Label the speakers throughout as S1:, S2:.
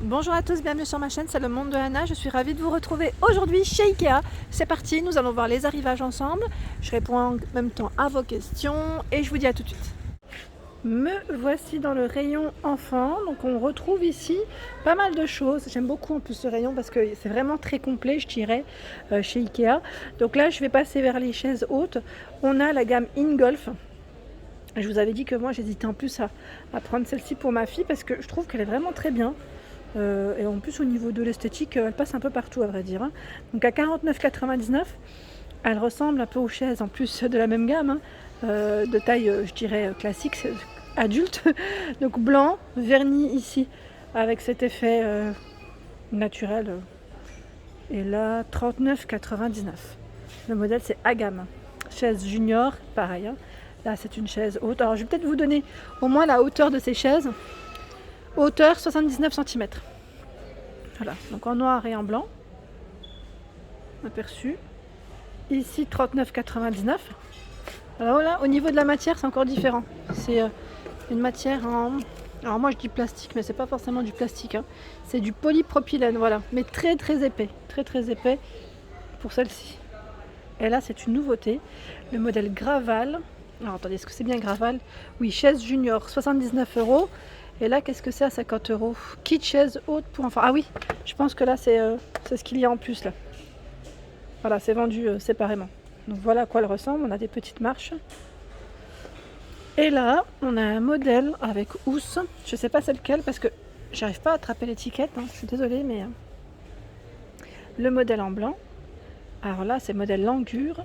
S1: Bonjour à tous, bienvenue sur ma chaîne, c'est le monde de Anna. Je suis ravie de vous retrouver aujourd'hui chez Ikea. C'est parti, nous allons voir les arrivages ensemble. Je réponds en même temps à vos questions et je vous dis à tout de suite. Me voici dans le rayon enfant. Donc on retrouve ici pas mal de choses. J'aime beaucoup en plus ce rayon parce que c'est vraiment très complet, je dirais, chez Ikea. Donc là, je vais passer vers les chaises hautes. On a la gamme Ingolf. Je vous avais dit que moi j'hésitais en plus à prendre celle-ci pour ma fille parce que je trouve qu'elle est vraiment très bien. Et en plus au niveau de l'esthétique, elle passe un peu partout à vrai dire. Donc à 49,99, elle ressemble un peu aux chaises en plus de la même gamme, de taille je dirais classique, adulte. Donc blanc, verni ici avec cet effet naturel. Et là 39,99. Le modèle c'est Agam. Chaise junior, pareil. Là c'est une chaise haute. Alors je vais peut-être vous donner au moins la hauteur de ces chaises. Hauteur 79 cm. Voilà, donc en noir et en blanc. Aperçu. Ici 39,99. Alors là, au niveau de la matière, c'est encore différent. C'est une matière en... Alors moi je dis plastique, mais c'est pas forcément du plastique. C'est du polypropylène, voilà. Mais très très épais. Très très épais pour celle-ci. Et là, c'est une nouveauté. Le modèle Graval. Alors attendez, est-ce que c'est bien Graval? Oui, chaise junior, 79 €. Et là, qu'est-ce que c'est à 50 €? Kit chaise haute pour enfants. Ah oui, je pense que là, c'est ce qu'il y a en plus. Là. Voilà, c'est vendu séparément. Donc voilà à quoi elle ressemble. On a des petites marches. Et là, on a un modèle avec housse. Je ne sais pas c'est lequel parce que j'arrive pas à attraper l'étiquette. Je suis désolée, mais le modèle en blanc. Alors là, c'est modèle Langure.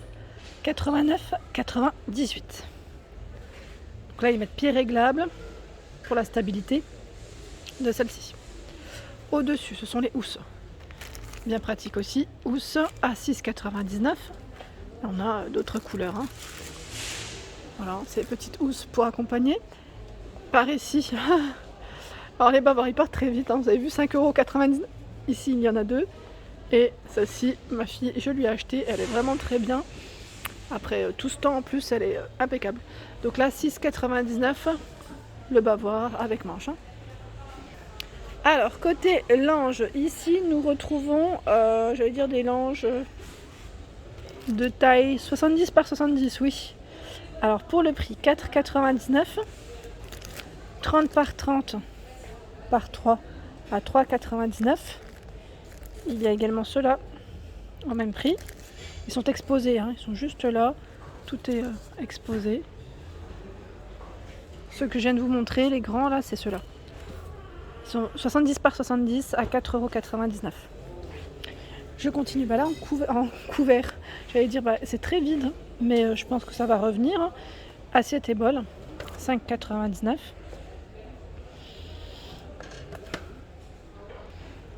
S1: 89,98. Donc là, ils mettent pied réglable pour la stabilité de celle-ci. Au-dessus, ce sont les housses. Bien pratique aussi. Housse à 6,99. On a d'autres couleurs. Voilà, ces petites housses pour accompagner. Par ici. Alors les bavards, ils partent très vite. Vous avez vu, 5,99 €. Ici, il y en a deux. Et celle-ci, ma fille, je lui ai acheté. Elle est vraiment très bien. Après tout ce temps en plus, elle est impeccable. Donc là, 6,99 €. Le bavoir avec manche. Alors côté lange, ici nous retrouvons j'allais dire des langes de taille 70 par 70, oui. Alors pour le prix 4,99, 30 par 30 par 3 à 3,99. Il y a également ceux-là au même prix. Ils sont exposés, ils sont juste là, tout est exposé. Ceux que je viens de vous montrer, les grands là, c'est ceux-là. Ils sont 70 par 70 à 4,99 €. Je continue, là en couvert, j'allais dire c'est très vide, mais je pense que ça va revenir. Assiette et bol, 5,99 €.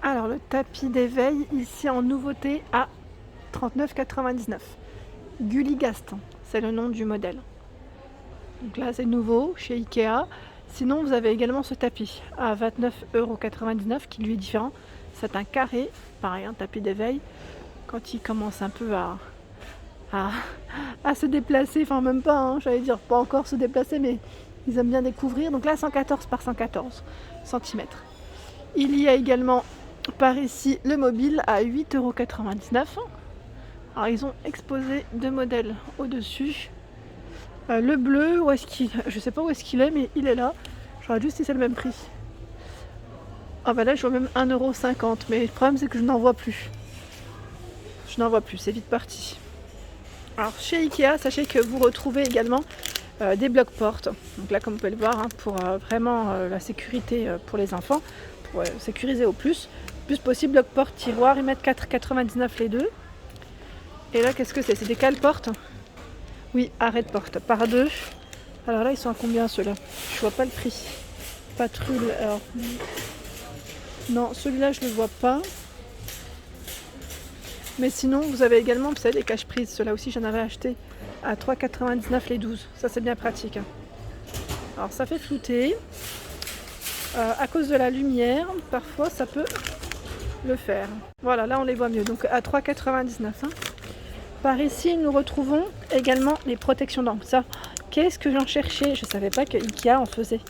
S1: Alors le tapis d'éveil ici en nouveauté à 39,99 €. Gulligast, c'est le nom du modèle. Donc là c'est nouveau chez Ikea. Sinon vous avez également ce tapis à 29,99 € qui lui est différent. C'est un carré, pareil, un tapis d'éveil. Quand il commence un peu à se déplacer, enfin même pas, j'allais dire pas encore se déplacer, mais ils aiment bien découvrir. Donc là 114 par 114 cm. Il y a également par ici le mobile à 8,99 €. Alors ils ont exposé deux modèles au-dessus. Le bleu, où est-ce qu'il... je sais pas où est-ce qu'il est, mais il est là. Je regarde juste si c'est le même prix. Ah bah là je vois même 1,50 €, mais le problème c'est que je n'en vois plus. Je n'en vois plus, c'est vite parti. Alors chez Ikea, sachez que vous retrouvez également des blocs-portes. Donc là comme vous pouvez le voir, pour vraiment la sécurité pour les enfants, pour sécuriser au plus possible. Bloc-porte, tiroir, ils mettent 4,99 € les deux. Et là qu'est-ce que c'est? C'est des cale-portes. Oui, arrêt de porte, par deux. Alors là, ils sont à combien ceux-là? Je vois pas le prix. Patrouille, alors... Non, celui-là, je ne le vois pas. Mais sinon, vous avez également, vous savez, les cache-prises. Ceux-là aussi, j'en avais acheté à 3,99 € les 12. Ça, c'est bien pratique. Alors, ça fait flouter. À cause de la lumière, parfois, ça peut le faire. Voilà, là, on les voit mieux. Donc, à 3,99 €. Par ici, nous retrouvons également les protections dents. Ça, qu'est-ce que j'en cherchais? Je ne savais pas que Ikea en faisait.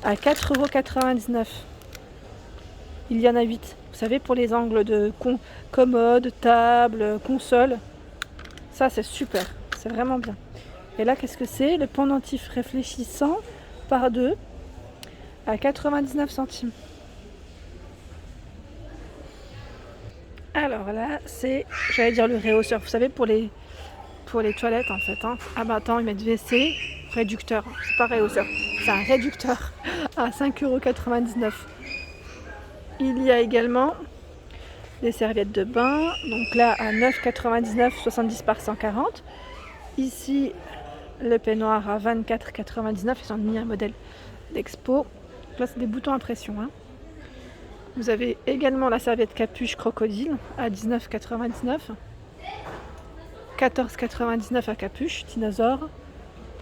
S1: À 4,99 €. Il y en a 8. Vous savez, pour les angles de commode, table, console. Ça, c'est super. C'est vraiment bien. Et là, qu'est-ce que c'est? Le pendentif réfléchissant par 2 à 99 centimes. Alors là, c'est, j'allais dire le réhausseur. Vous savez, pour les toilettes, en fait. Hein. Ah bah attends, ils mettent WC, réducteur. C'est pas réhausseur, c'est un réducteur à 5,99 €. Il y a également des serviettes de bain. Donc là, à 9,99 €, 70 par 140. Ici, le peignoir à 24,99 €. Ils ont mis un modèle d'expo. Là, c'est des boutons à pression. Hein. Vous avez également la serviette capuche crocodile à 19,99 €. 14,99 € à capuche, dinosaure.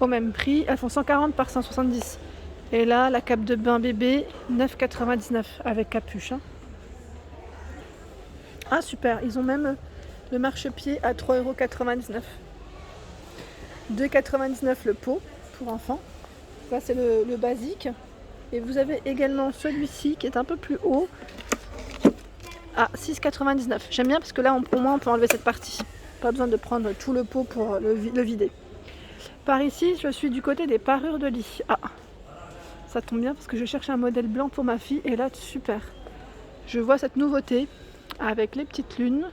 S1: Au même prix, elles font 140 par 170. Et là, la cape de bain bébé, 9,99 € avec capuche. Hein. Ah super, ils ont même le marchepied à 3,99 €. 2,99 € le pot pour enfants. Ça c'est le basique. Et vous avez également celui-ci qui est un peu plus haut à 6,99 €. J'aime bien parce que là au moins on peut enlever cette partie. Pas besoin de prendre tout le pot pour le vider. Par ici, je suis du côté des parures de lit. Ah, ça tombe bien parce que je cherche un modèle blanc pour ma fille et là super. Je vois cette nouveauté avec les petites lunes.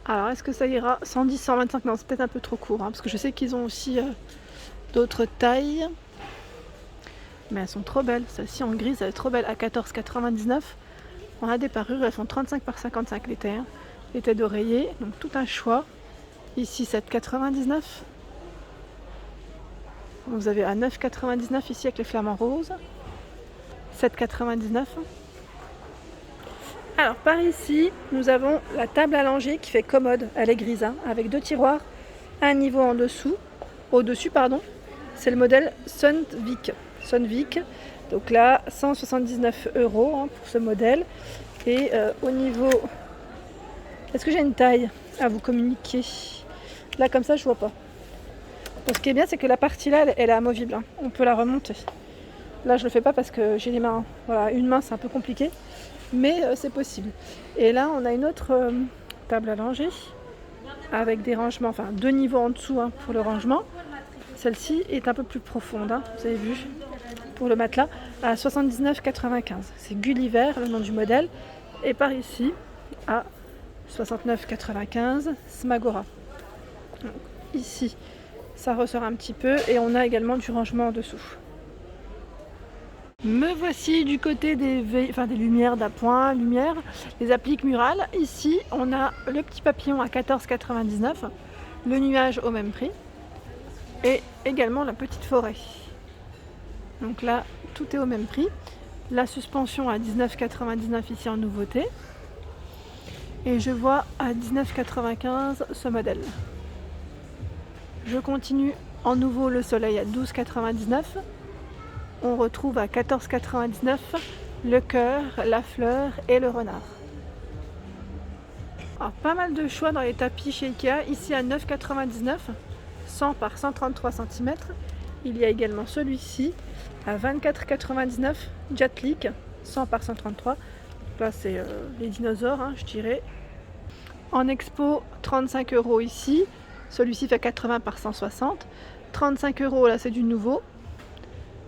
S1: Alors est-ce que ça ira 110, 125? Non, c'est peut-être un peu trop court hein, parce que je sais qu'ils ont aussi d'autres tailles. Mais elles sont trop belles. Celle-ci en grise, elle est trop belle. À 14,99 €. On a des parures, elles font 35 par 55 les têtes. Les têtes d'oreiller, donc tout un choix. Ici 7,99 €. Vous avez à 9,99 € ici avec les flamants roses. 7,99 €. Alors par ici, nous avons la table à langer qui fait commode. Elle est grise, hein, avec 2 tiroirs, un niveau en dessous, au-dessus pardon. C'est le modèle Sundvik. Donc là, 179 € hein, pour ce modèle. Et au niveau... Est-ce que j'ai une taille à vous communiquer? Là comme ça, je vois pas. Donc, ce qui est bien, c'est que la partie là, elle est amovible. Hein. On peut la remonter. Là, je le fais pas parce que j'ai les mains. Voilà, une main, c'est un peu compliqué. Mais c'est possible. Et là, on a une autre table à langer avec des rangements, enfin 2 niveaux en dessous hein, pour le rangement. Celle-ci est un peu plus profonde, hein, vous avez vu, pour le matelas, à 79,95 €. C'est Gulliver, le nom du modèle. Et par ici, à 69,95 € Smagora. Donc, ici, ça ressort un petit peu et on a également du rangement en dessous. Me voici du côté des lumières d'appoint, les appliques murales. Ici, on a le petit papillon à 14,99 €, le nuage au même prix et également la petite forêt. Donc là, tout est au même prix. La suspension à 19,99 € ici en nouveauté. Et je vois à 19,95 € ce modèle. Je continue en nouveau le soleil à 12,99 €. On retrouve à 14,99 € le cœur, la fleur et le renard. Alors, pas mal de choix dans les tapis chez Ikea. Ici à 9,99 €, 100 par 133 cm. Il y a également celui-ci à 24,99 € Jetlik, 100 par 133. Là c'est les dinosaures, hein, je dirais. En expo, 35 € ici. Celui-ci fait 80 par 160. 35 € là c'est du nouveau.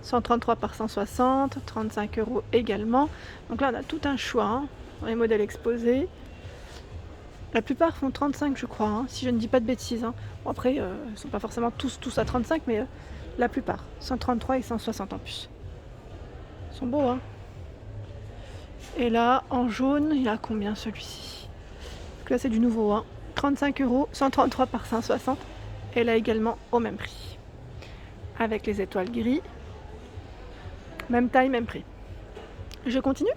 S1: 133 par 160, 35 € également. Donc là on a tout un choix hein, dans les modèles exposés. La plupart font 35 je crois, hein, si je ne dis pas de bêtises. Hein. Bon, après, ils ne sont pas forcément tous à 35, mais la plupart. 133 et 160 en plus. Ils sont beaux, hein. Et là, en jaune, il y a combien celui-ci? Donc là c'est du nouveau, hein. 35 €, 133 par 160. Et là également au même prix. Avec les étoiles gris. Même taille, même prix. Je continue.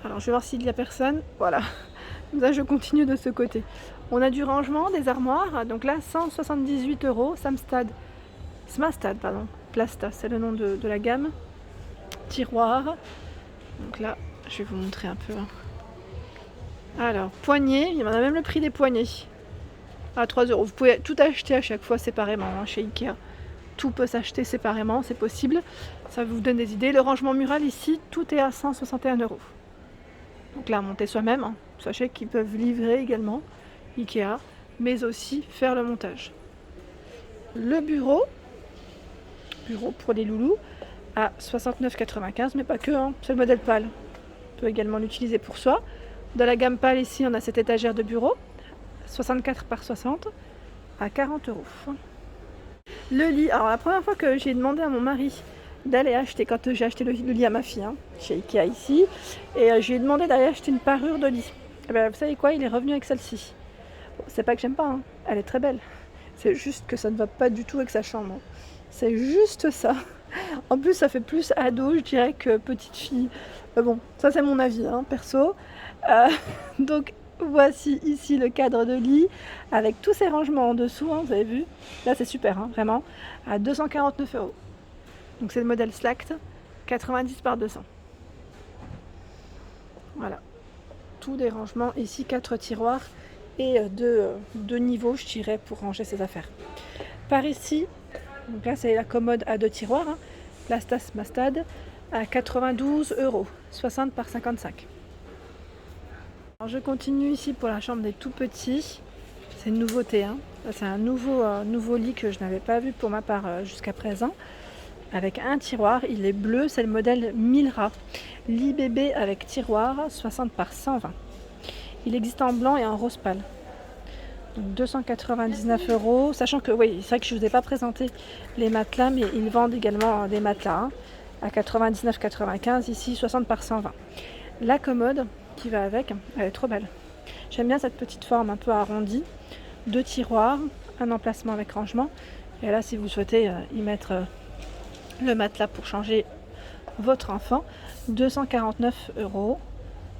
S1: Alors je vais voir s'il n'y a personne. Voilà. Là je continue de ce côté. On a du rangement, des armoires. Donc là 178 €. Smastad, pardon. Plasta, c'est le nom de la gamme. Tiroir. Donc là, je vais vous montrer un peu. Hein. Alors, poignée. Il y en a même le prix des poignées. À 3 €. Vous pouvez tout acheter à chaque fois séparément hein, chez Ikea. Tout peut s'acheter séparément, c'est possible. Ça vous donne des idées. Le rangement mural ici, tout est à 161 €. Donc là, monter soi-même, hein. Sachez qu'ils peuvent livrer également, Ikea, mais aussi faire le montage. Le bureau pour les loulous, à 69,95 €, mais pas que, hein, c'est le modèle pâle. On peut également l'utiliser pour soi. Dans la gamme pâle ici, on a cette étagère de bureau, 64 par 60, à 40 €. Le lit, alors la première fois que j'ai demandé à mon mari d'aller acheter, quand j'ai acheté le lit à ma fille, hein, chez Ikea ici, et je lui ai demandé d'aller acheter une parure de lit. Et ben, vous savez quoi, il est revenu avec celle-ci. Bon, c'est pas que j'aime pas, hein, elle est très belle. C'est juste que ça ne va pas du tout avec sa chambre. C'est juste ça. En plus, ça fait plus ado, je dirais, que petite fille. Bon, ça c'est mon avis, hein, perso. Donc voici ici le cadre de lit avec tous ces rangements en dessous, hein, vous avez vu. Là c'est super, hein, vraiment, à 249 €. Donc c'est le modèle Slacked, 90 par 200. Voilà, tous des rangements ici, 4 tiroirs et deux niveaux, je dirais, pour ranger ses affaires. Par ici, donc là c'est la commode à 2 tiroirs, hein, Plastas Mastad, à 92 €, 60 par 55. Alors je continue ici pour la chambre des tout petits. C'est une nouveauté, hein. C'est un nouveau lit que je n'avais pas vu pour ma part jusqu'à présent. Avec un tiroir, il est bleu, c'est le modèle Milra. Lit bébé avec tiroir, 60 par 120. Il existe en blanc et en rose pâle. Donc 299 €, sachant que oui, c'est vrai que je ne vous ai pas présenté les matelas, mais ils vendent également des matelas, hein, à 99,95, ici 60 par 120. La commode qui va avec, elle est trop belle. J'aime bien cette petite forme un peu arrondie, 2 tiroirs, un emplacement avec rangement. Et là, si vous souhaitez y mettre le matelas pour changer votre enfant, 249 €,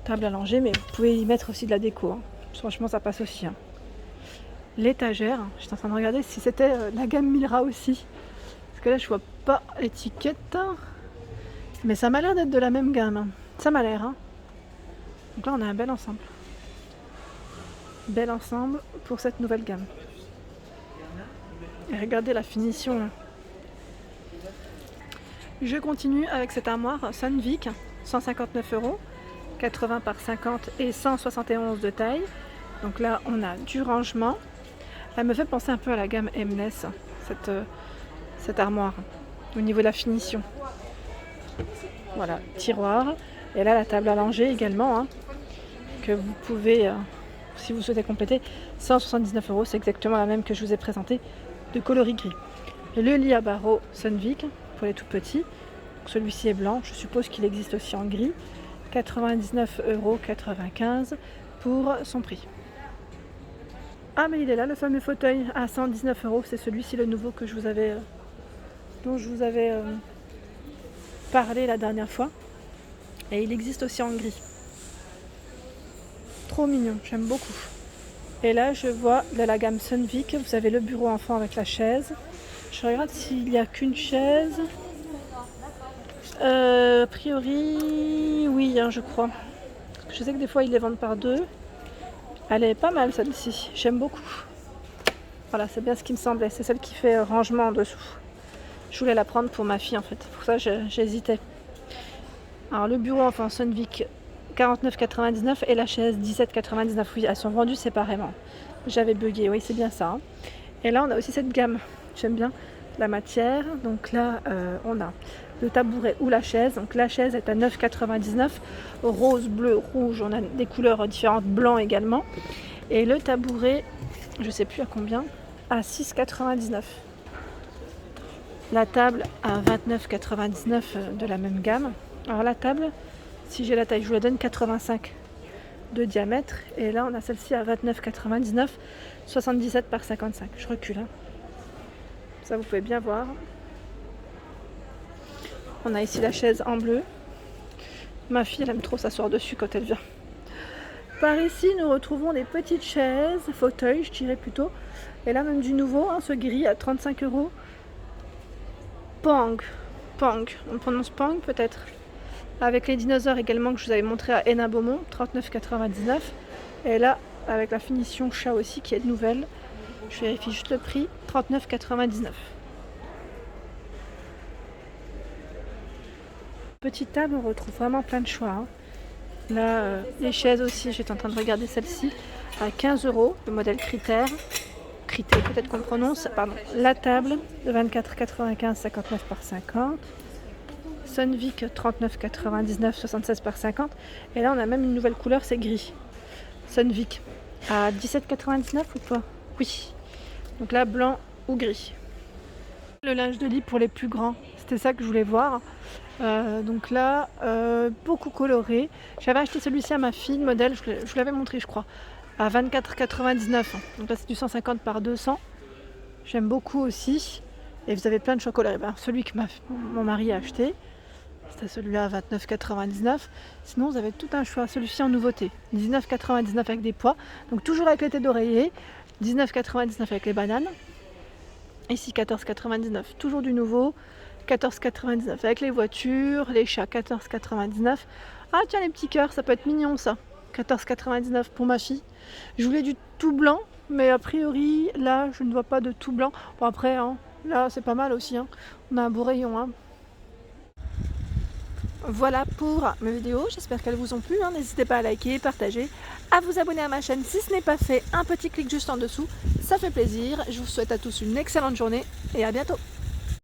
S1: table à langer, mais vous pouvez y mettre aussi de la déco, hein. Franchement, ça passe aussi, hein. L'étagère, j'étais en train de regarder si c'était la gamme Milra aussi, parce que là, je vois pas l'étiquette, mais ça m'a l'air d'être de la même gamme, hein. Ça m'a l'air, hein. Donc là, on a un bel ensemble. Bel ensemble pour cette nouvelle gamme. Et regardez la finition, là. Je continue avec cette armoire Sunvik, 159 €, 80 par 50 et 171 de taille. Donc là, on a du rangement. Elle me fait penser un peu à la gamme Mness, cette armoire, au niveau de la finition. Voilà, tiroir. Et là, la table à langer également, hein, que vous pouvez, si vous souhaitez compléter, 179 €, c'est exactement la même que je vous ai présentée, de coloris gris. Le lit à barreaux Sunvik, pour les tout petits. Celui-ci est blanc, je suppose qu'il existe aussi en gris. 99,95 € pour son prix. Ah, mais il est là, le fameux fauteuil à 119 €, c'est celui-ci le nouveau que dont je vous avais parlé la dernière fois. Et il existe aussi en gris. Trop mignon, j'aime beaucoup. Et là, je vois de la gamme Sunvik, vous avez le bureau enfant avec la chaise. Je regarde s'il n'y a qu'une chaise. A priori, oui, hein, je crois. Je sais que des fois, ils les vendent par deux. Elle est pas mal, celle-ci. J'aime beaucoup. Voilà, c'est bien ce qui me semblait. C'est celle qui fait rangement en dessous. Je voulais la prendre pour ma fille, en fait. Pour ça, j'hésitais. Alors, le bureau enfant Sunvik, 49,99 € et la chaise, 17,99 €. Oui, elles sont vendues séparément. J'avais bugué, oui, c'est bien ça, hein. Et là, on a aussi cette gamme. J'aime bien la matière. Donc là, on a le tabouret ou la chaise. Donc la chaise est à 9,99 €, rose, bleu, rouge. On a des couleurs différentes, blanc également. Et le tabouret, je sais plus à combien, à 6,99 €. La table à 29,99 € de la même gamme. Alors la table, si j'ai la taille, je vous la donne 85 de diamètre. Et là, on a celle-ci à 29,99 €, 77 par 55. Je recule, hein. Ça, vous pouvez bien voir. On a ici la chaise en bleu. Ma fille, elle aime trop s'asseoir dessus quand elle vient. Par ici, nous retrouvons des petites chaises, fauteuils, je dirais plutôt. Et là, même du nouveau, hein, ce gris à 35 €. Pang. On prononce Pang peut-être. Avec les dinosaures également que je vous avais montré à Hénin Beaumont, 39,99 €. Et là, avec la finition chat aussi qui est nouvelle. Je vérifie juste le prix, 39,99 €. Petite table, on retrouve vraiment plein de choix, hein. Là, les chaises aussi, j'étais en train de regarder celle-ci à 15 €, le modèle Critère. Critère, peut-être qu'on le prononce, pardon. La table de 24,95, 59 par 50. Sunvic 39,99, 76 par 50. Et là, on a même une nouvelle couleur, c'est gris. Sunvic à 17,99 ou pas? Oui. Donc là, blanc ou gris. Le linge de lit pour les plus grands, c'était ça que je voulais voir. Donc là, beaucoup coloré. J'avais acheté celui-ci à ma fille, le modèle, je vous l'avais montré je crois, à 24,99. Donc là c'est du 150 par 200. J'aime beaucoup aussi. Et vous avez plein de chocolats. Et ben, celui que mon mari a acheté, c'était celui-là à 29,99. Sinon vous avez tout un choix. Celui-ci en nouveauté, 19,99 avec des pois. Donc toujours avec les têtes d'oreiller, 19,99 avec les bananes. Ici 14,99, toujours du nouveau. 14,99 avec les voitures, les chats 14,99. Ah tiens, les petits cœurs, ça peut être mignon ça. 14,99 pour ma fille. Je voulais du tout blanc, mais a priori là je ne vois pas de tout blanc. Bon après, hein, là c'est pas mal aussi, hein. On a un beau rayon. Hein. Voilà pour mes vidéos, j'espère qu'elles vous ont plu. Hein. N'hésitez pas à liker, partager, à vous abonner à ma chaîne si ce n'est pas fait. Un petit clic juste en dessous, ça fait plaisir. Je vous souhaite à tous une excellente journée et à bientôt.